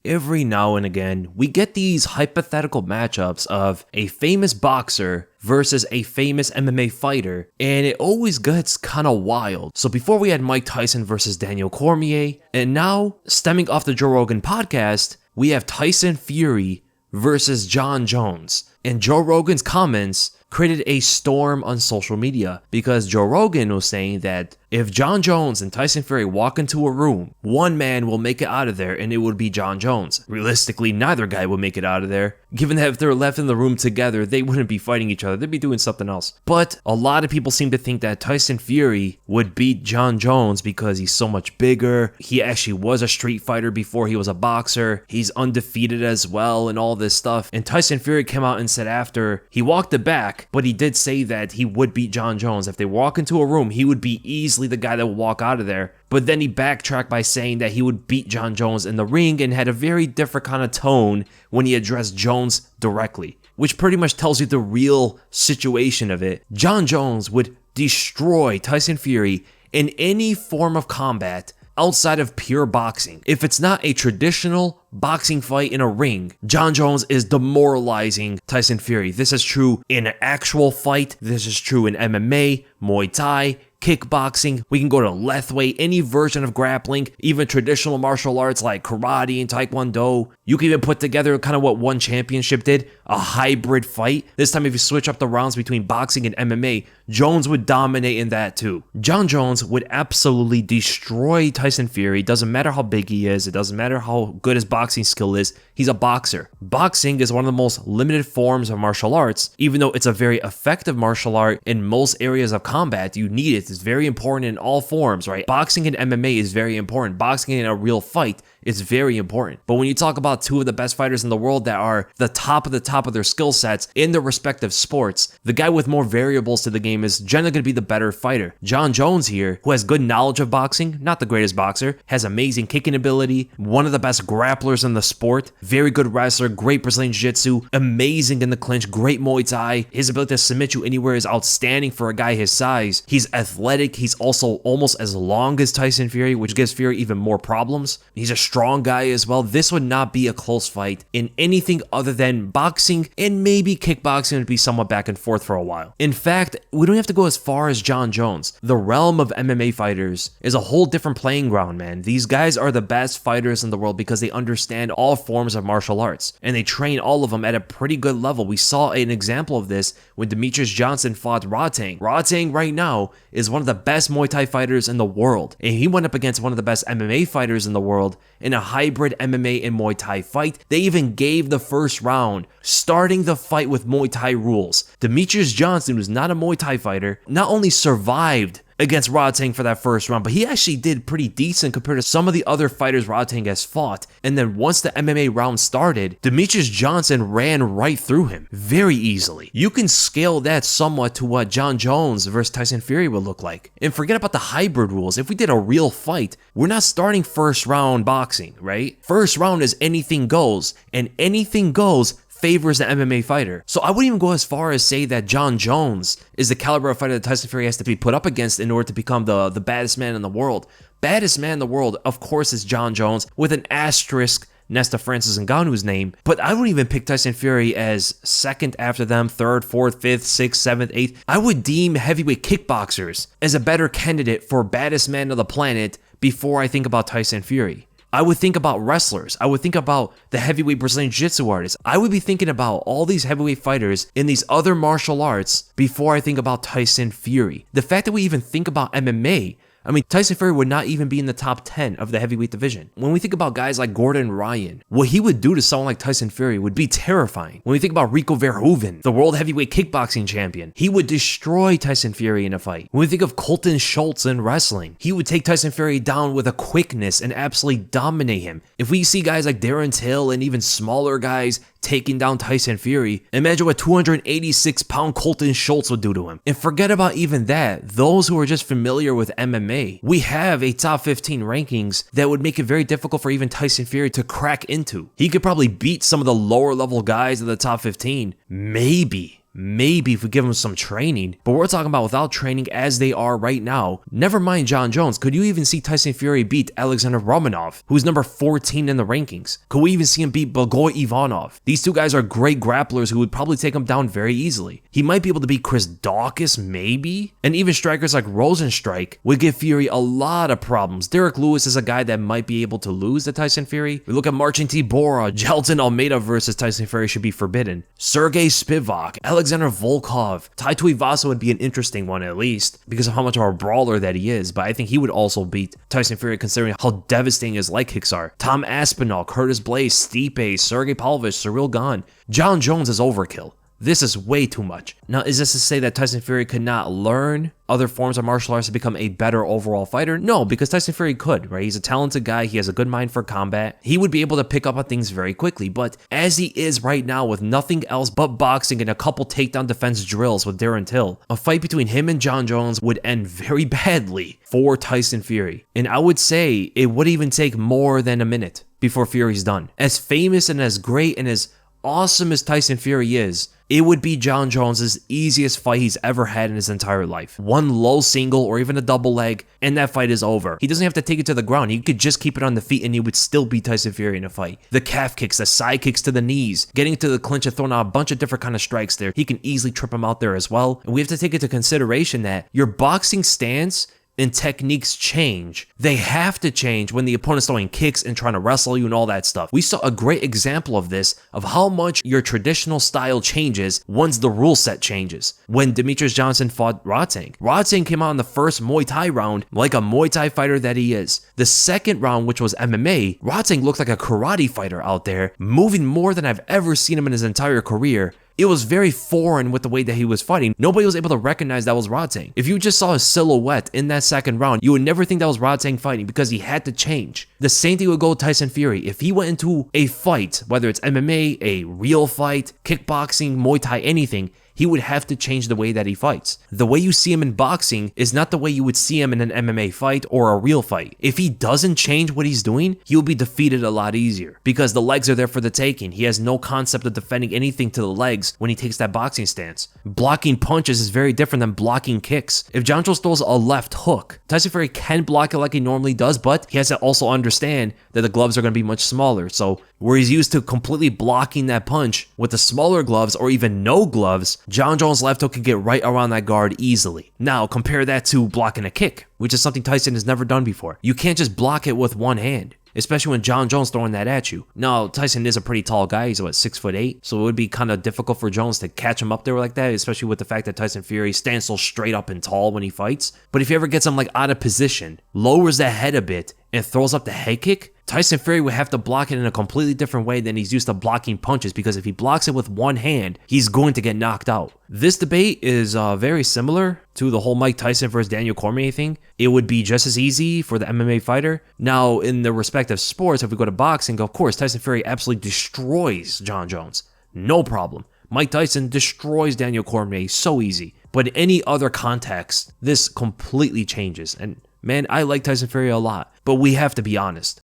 Every now and again, we get these hypothetical matchups of a famous boxer versus a famous MMA fighter, and it always gets kind of wild. So before we had Mike Tyson versus Daniel Cormier, and now, stemming off the Joe Rogan podcast, we have Tyson Fury versus Jon Jones. And Joe Rogan's comments created a storm on social media because Joe Rogan was saying that if Jon Jones and Tyson Fury walk into a room, one man will make it out of there and it would be Jon Jones. Realistically, neither guy would make it out of there, given that if they're left in the room together, they wouldn't be fighting each other, they'd be doing something else. But a lot of people seem to think that Tyson Fury would beat Jon Jones because he's so much bigger. He actually was a street fighter before he was a boxer. He's undefeated as well and all this stuff. And Tyson Fury came out and said after, he walked it back, but he did say that he would beat Jon Jones. If they walk into a room, he would be easily the guy that would walk out of there. But then he backtracked by saying that he would beat Jon Jones in the ring and had a very different kind of tone when he addressed Jones directly, which pretty much tells you the real situation of it. Jon Jones would destroy Tyson Fury in any form of combat outside of pure boxing. If it's not a traditional boxing fight in a ring, Jon Jones is demoralizing Tyson Fury. This is true in an actual fight. This is true in MMA, Muay Thai, kickboxing. We can go to Lethwei, any version of grappling, even traditional martial arts like karate and taekwondo. You can even put together kind of what One Championship did, a hybrid fight. This time if you switch up the rounds between boxing and MMA, Jones would dominate in that too. Jon Jones would absolutely destroy Tyson Fury. Doesn't matter how big he is. It doesn't matter how good his boxing skill is. He's a boxer. Boxing is one of the most limited forms of martial arts. Even though it's a very effective martial art in most areas of combat, you need it. It's very important in all forms, right? Boxing and MMA is very important. Boxing in a real fight is very important. But when you talk about two of the best fighters in the world that are the top of their skill sets in their respective sports, the guy with more variables to the game is generally going to be the better fighter. Jon Jones here, who has good knowledge of boxing, not the greatest boxer, has amazing kicking ability, one of the best grapplers in the sport, very good wrestler, great Brazilian Jiu-Jitsu, amazing in the clinch, great Muay Thai. His ability to submit you anywhere is outstanding for a guy his size. He's athletic. He's also almost as long as Tyson Fury, which gives Fury even more problems. He's a strong guy as well. This would not be a close fight in anything other than boxing, and maybe kickboxing would be somewhat back and forth for a while. In fact, we don't have to go as far as Jon Jones. The realm of MMA fighters is a whole different playing ground, man. These guys are the best fighters in the world because they understand all forms of martial arts, and they train all of them at a pretty good level. We saw an example of this when Demetrius Johnson fought Rodtang. Rodtang right now is one of the best Muay Thai fighters in the world, and he went up against one of the best MMA fighters in the world in a hybrid MMA and Muay Thai fight. They even gave the first round, starting the fight with Muay Thai rules. Demetrius Johnson, who's not a Muay Thai fighter, not only survived against Rodtang for that first round, but he actually did pretty decent compared to some of the other fighters Rodtang has fought. And then once the MMA round started, Demetrius Johnson ran right through him very easily. You can scale that somewhat to what Jon Jones versus Tyson Fury would look like. And forget about the hybrid rules. If we did a real fight, we're not starting first round boxing, right? First round is anything goes, and anything goes favors the MMA fighter. So I wouldn't even go as far as say that Jon Jones is the caliber of fighter that Tyson Fury has to be put up against in order to become the baddest man in the world. Baddest man in the world, of course, is Jon Jones, with an asterisk next to Francis Ngannou's name. But I wouldn't even pick Tyson Fury as second after them, third, fourth, fifth, sixth, seventh, eighth. I would deem heavyweight kickboxers as a better candidate for baddest man of the planet before I think about Tyson Fury. I would think about wrestlers. I would think about the heavyweight Brazilian Jiu-Jitsu artists. I would be thinking about all these heavyweight fighters in these other martial arts before I think about Tyson Fury. The fact that we even think about MMA, I mean, Tyson Fury would not even be in the top 10 of the heavyweight division. When we think about guys like Gordon Ryan, what he would do to someone like Tyson Fury would be terrifying. When we think about Rico Verhoeven, the world heavyweight kickboxing champion, he would destroy Tyson Fury in a fight. When we think of Colton Schultz in wrestling, he would take Tyson Fury down with a quickness and absolutely dominate him. If we see guys like Darren Till and even smaller guys taking down Tyson Fury, imagine what 286-pound Colton Schultz would do to him. And forget about even that. Those who are just familiar with MMA, we have a top 15 rankings that would make it very difficult for even Tyson Fury to crack into. He could probably beat some of the lower level guys of the top 15, maybe. Maybe if we give him some training, but we're talking about without training as they are right now. Never mind Jon Jones. Could you even see Tyson Fury beat Alexander Romanov, who's number 14 in the rankings? Could we even see him beat Blagoy Ivanov? These two guys are great grapplers who would probably take him down very easily. He might be able to beat Chris Daukaus, maybe? And even strikers like Rosenstrike would give Fury a lot of problems. Derek Lewis is a guy that might be able to lose to Tyson Fury. We look at Marcin Tybura, Jelton Almeida versus Tyson Fury should be forbidden. Sergey Spivak, Alexander Volkov, Tai Tuivasa would be an interesting one at least because of how much of a brawler that he is, but I think he would also beat Tyson Fury considering how devastating his leg kicks are. Tom Aspinall, Curtis Blaze, Stipe, Sergey Pavlovich, Cyril Gane. Jon Jones is overkill. This is way too much. Now, is this to say that Tyson Fury could not learn other forms of martial arts to become a better overall fighter? No, because Tyson Fury could, right? He's a talented guy. He has a good mind for combat. He would be able to pick up on things very quickly. But as he is right now with nothing else but boxing and a couple takedown defense drills with Darren Till, a fight between him and Jon Jones would end very badly for Tyson Fury. And I would say it would even take more than a minute before Fury's done. As famous and as great and as awesome as Tyson Fury is, it would be Jon Jones' easiest fight he's ever had in his entire life. One low single or even a double leg, and that fight is over. He doesn't have to take it to the ground. He could just keep it on the feet, and he would still beat Tyson Fury in a fight. The calf kicks, the side kicks to the knees, getting to the clinch and throwing out a bunch of different kind of strikes there. He can easily trip him out there as well. And we have to take into consideration that your boxing stance and techniques change. They have to change when the opponent's throwing kicks and trying to wrestle you and all that stuff. We saw a great example of this, of how much your traditional style changes once the rule set changes. When Demetrius Johnson fought Rodtang. Rodtang came out in the first Muay Thai round like a Muay Thai fighter that he is. The second round, which was MMA, Rodtang looked like a karate fighter out there, moving more than I've ever seen him in his entire career. It was very foreign with the way that he was fighting. Nobody was able to recognize that was Rodtang. If you just saw his silhouette in that second round, you would never think that was Rodtang fighting because he had to change. The same thing would go with Tyson Fury. If he went into a fight, whether it's MMA, a real fight, kickboxing, Muay Thai, anything, he would have to change the way that he fights. The way you see him in boxing is not the way you would see him in an MMA fight or a real fight. If he doesn't change what he's doing, he'll be defeated a lot easier because the legs are there for the taking. He has no concept of defending anything to the legs when he takes that boxing stance. Blocking punches is very different than blocking kicks. If Jon Jones throws a left hook, Tyson Fury can block it like he normally does, but he has to also understand that the gloves are going to be much smaller. So where he's used to completely blocking that punch with the smaller gloves or even no gloves, Jon Jones' left hook can get right around that guard easily. Now, compare that to blocking a kick, which is something Tyson has never done before. You can't just block it with one hand, especially when Jon Jones throwing that at you. Now, Tyson is a pretty tall guy. He's, 6'8", so it would be kind of difficult for Jones to catch him up there like that, especially with the fact that Tyson Fury stands so straight up and tall when he fights. But if he ever gets him out of position, lowers that head a bit, and throws up the head kick, Tyson Fury would have to block it in a completely different way than he's used to blocking punches, because if he blocks it with one hand, he's going to get knocked out. This debate is very similar to the whole Mike Tyson versus Daniel Cormier thing. It would be just as easy for the MMA fighter. Now, in the respective sports, if we go to boxing, of course, Tyson Fury absolutely destroys Jon Jones. No problem. Mike Tyson destroys Daniel Cormier so easy. But in any other context, this completely changes. And man, I like Tyson Fury a lot, but we have to be honest.